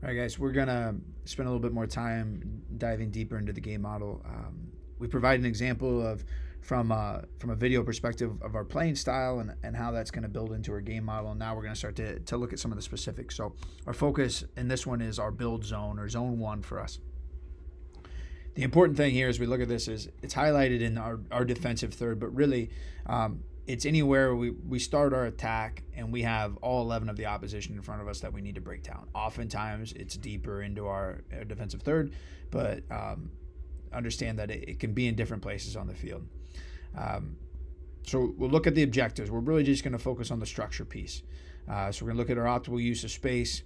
All right, guys, we're going to spend a little bit more time diving deeper into the game model. We provide an example of from a video perspective of our playing style and how that's going to build into our game model. And now we're going to start to look at some of the specifics. So our focus in this one is our build zone, or zone one for us. The important thing here as we look at this is it's highlighted in our defensive third, but really it's anywhere we start our attack and we have all 11 of the opposition in front of us that we need to break down. Oftentimes it's deeper into our defensive third, but understand that it can be in different places on the field. So we'll look at the objectives. We're really just going to focus on the structure piece. So we're going to look at our optimal use of space,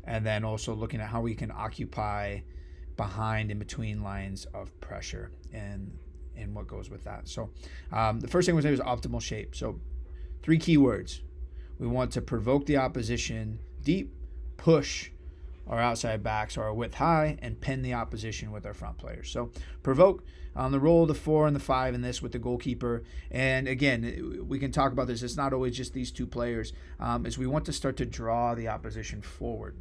and then also looking at how we can occupy behind and between lines of pressure and what goes with that. So the first thing we'll say is optimal shape. So 3 keywords. We want to provoke the opposition deep, push our outside backs or our width high, and pin the opposition with our front players. So provoke on the roll, the 4 and the 5 in this with the goalkeeper. And again, we can talk about this. It's not always just these 2 players. Is we want to start to draw the opposition forward.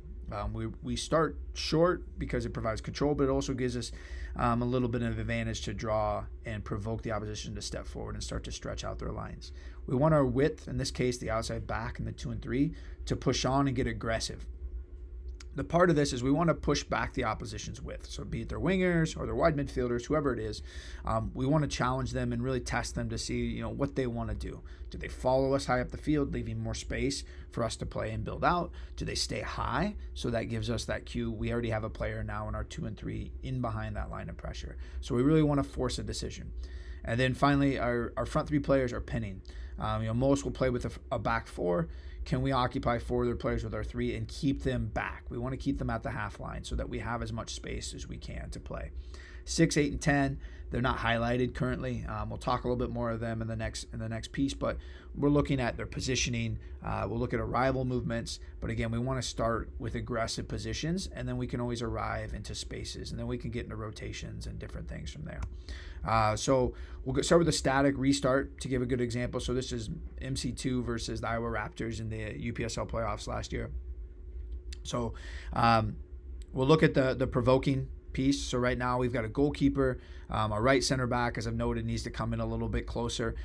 We start short because it provides control, but it also gives us a little bit of advantage to draw and provoke the opposition to step forward and start to stretch out their lines. We want our width, in this case the outside back and the 2 and 3, to push on and get aggressive. The part of this is we want to push back the opposition's width. So be it their wingers or their wide midfielders, whoever it is, we want to challenge them and really test them to see, what they want to do. Do they follow us high up the field, leaving more space for us to play and build out? Do they stay high? So that gives us that cue. We already have a player now in our 2 and 3 in behind that line of pressure. So we really want to force a decision. And then finally, our front 3 players are pinning. Most will play with a back 4. Can we occupy 4 of their players with our 3 and keep them back? We want to keep them at the half line so that we have as much space as we can to play. 6, 8, and 10, they're not highlighted currently. We'll talk a little bit more of them in the next piece, but we're looking at their positioning. We'll look at arrival movements, but again, we want to start with aggressive positions, and then we can always arrive into spaces, and then we can get into rotations and different things from there. So we'll start with a static restart to give a good example. So this is MC2 versus the Iowa Raptors in the UPSL playoffs last year. So we'll look at the provoking piece. So right now we've got a goalkeeper. Our right center back, as I've noted, needs to come in a little bit closer.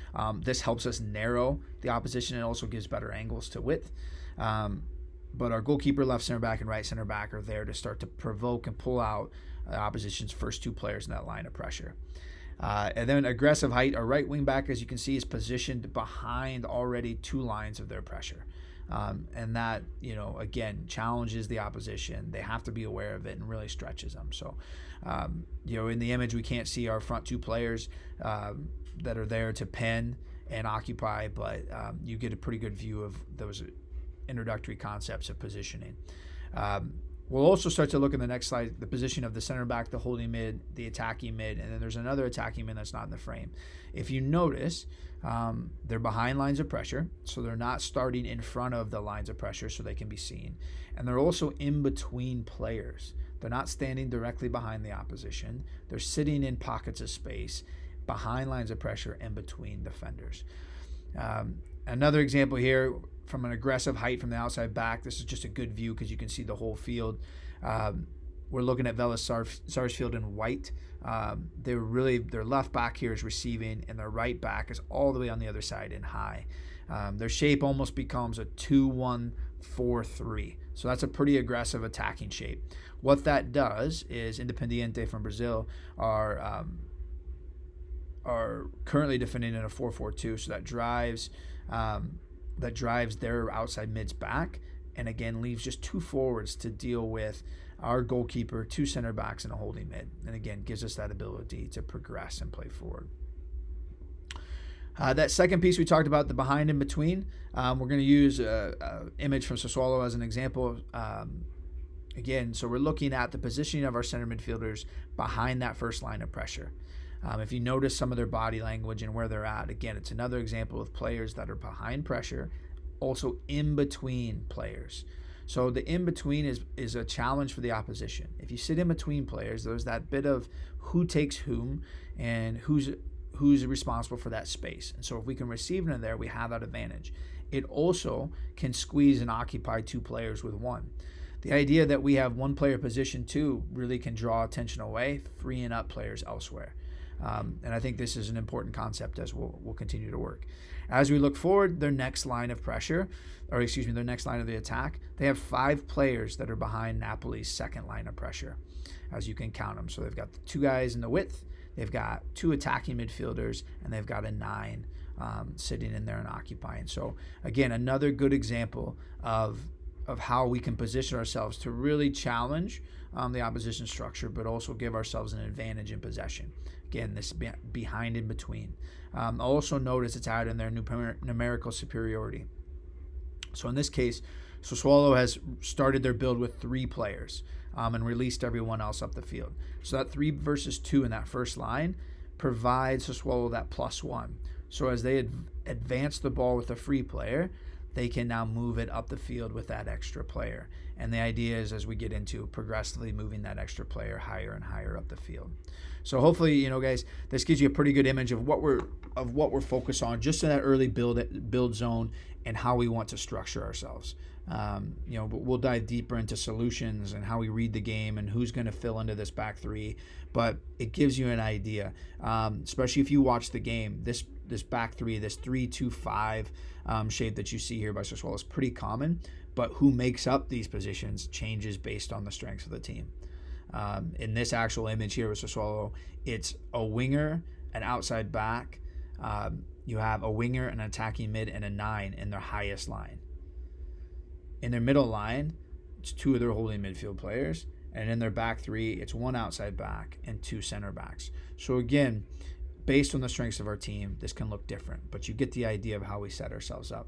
This helps us narrow the opposition and also gives better angles to width. But our goalkeeper, left center back, and right center back are there to start to provoke and pull out the opposition's first 2 players in that line of pressure. And then aggressive height, our right wing back, as you can see, is positioned behind already 2 lines of their pressure. And that, again, challenges the opposition. They have to be aware of it and really stretches them. So, in the image, we can't see our front 2 players that are there to pin and occupy, but you get a pretty good view of those introductory concepts of positioning. We'll also start to look in the next slide, the position of the center back, the holding mid, the attacking mid, and then there's another attacking mid that's not in the frame. If you notice, they're behind lines of pressure, so they're not starting in front of the lines of pressure so they can be seen. And they're also in between players. They're not standing directly behind the opposition. They're sitting in pockets of space behind lines of pressure and between defenders. Another example here, from an aggressive height from the outside back. This is just a good view because you can see the whole field. We're looking at Vela Sarsfield in white. Their left back here is receiving, and their right back is all the way on the other side in high. Their shape almost becomes a 2-1-4-3. So that's a pretty aggressive attacking shape. What that does is Independiente from Brazil are currently defending in a 4-4-2. So that drives their outside mids back, and again leaves just 2 forwards to deal with our goalkeeper, 2 center backs, and a holding mid, and again gives us that ability to progress and play forward. That second piece we talked about, the behind and between, we're going to use an image from Sassuolo as an example. Again, so we're looking at the positioning of our center midfielders behind that first line of pressure. If you notice some of their body language and where they're at, again, it's another example of players that are behind pressure, also in between players. So the in between is a challenge for the opposition. If you sit in between players, there's that bit of who takes whom and who's responsible for that space. And so if we can receive it in there, we have that advantage. It also can squeeze and occupy 2 players with 1. The idea that we have one player position 2 really can draw attention away, freeing up players elsewhere. And I think this is an important concept as we'll continue to work. As we look forward, their next line of pressure, or excuse me, their next line of the attack, they have 5 players that are behind Napoli's second line of pressure, as you can count them. So they've got the 2 guys in the width, they've got 2 attacking midfielders, and they've got a 9 sitting in there and occupying. So again, another good example of how we can position ourselves to really challenge the opposition structure, but also give ourselves an advantage in possession. Again, this behind in between. Also notice it's added in their numerical superiority. So in this case, Sassuolo has started their build with 3 players and released everyone else up the field. So that 3 versus 2 in that first line provides Sassuolo that +1. So as they advance the ball with a free player, they can now move it up the field with that extra player. And the idea is, as we get into progressively moving that extra player higher and higher up the field. So hopefully, guys, this gives you a pretty good image of what we're focused on just in that early build zone and how we want to structure ourselves. But we'll dive deeper into solutions and how we read the game and who's going to fill into this back 3. But it gives you an idea, especially if you watch the game. This back 3, this 3-2-5 shape that you see here by Sassuolo is pretty common, but who makes up these positions changes based on the strengths of the team. In this actual image here with Sassuolo, it's a winger, an outside back. You have a winger, an attacking mid, and a 9 in their highest line. In their middle line, it's 2 of their holding midfield players, and in their back 3, it's 1 outside back and 2 center backs. So again, based on the strengths of our team, this can look different, but you get the idea of how we set ourselves up.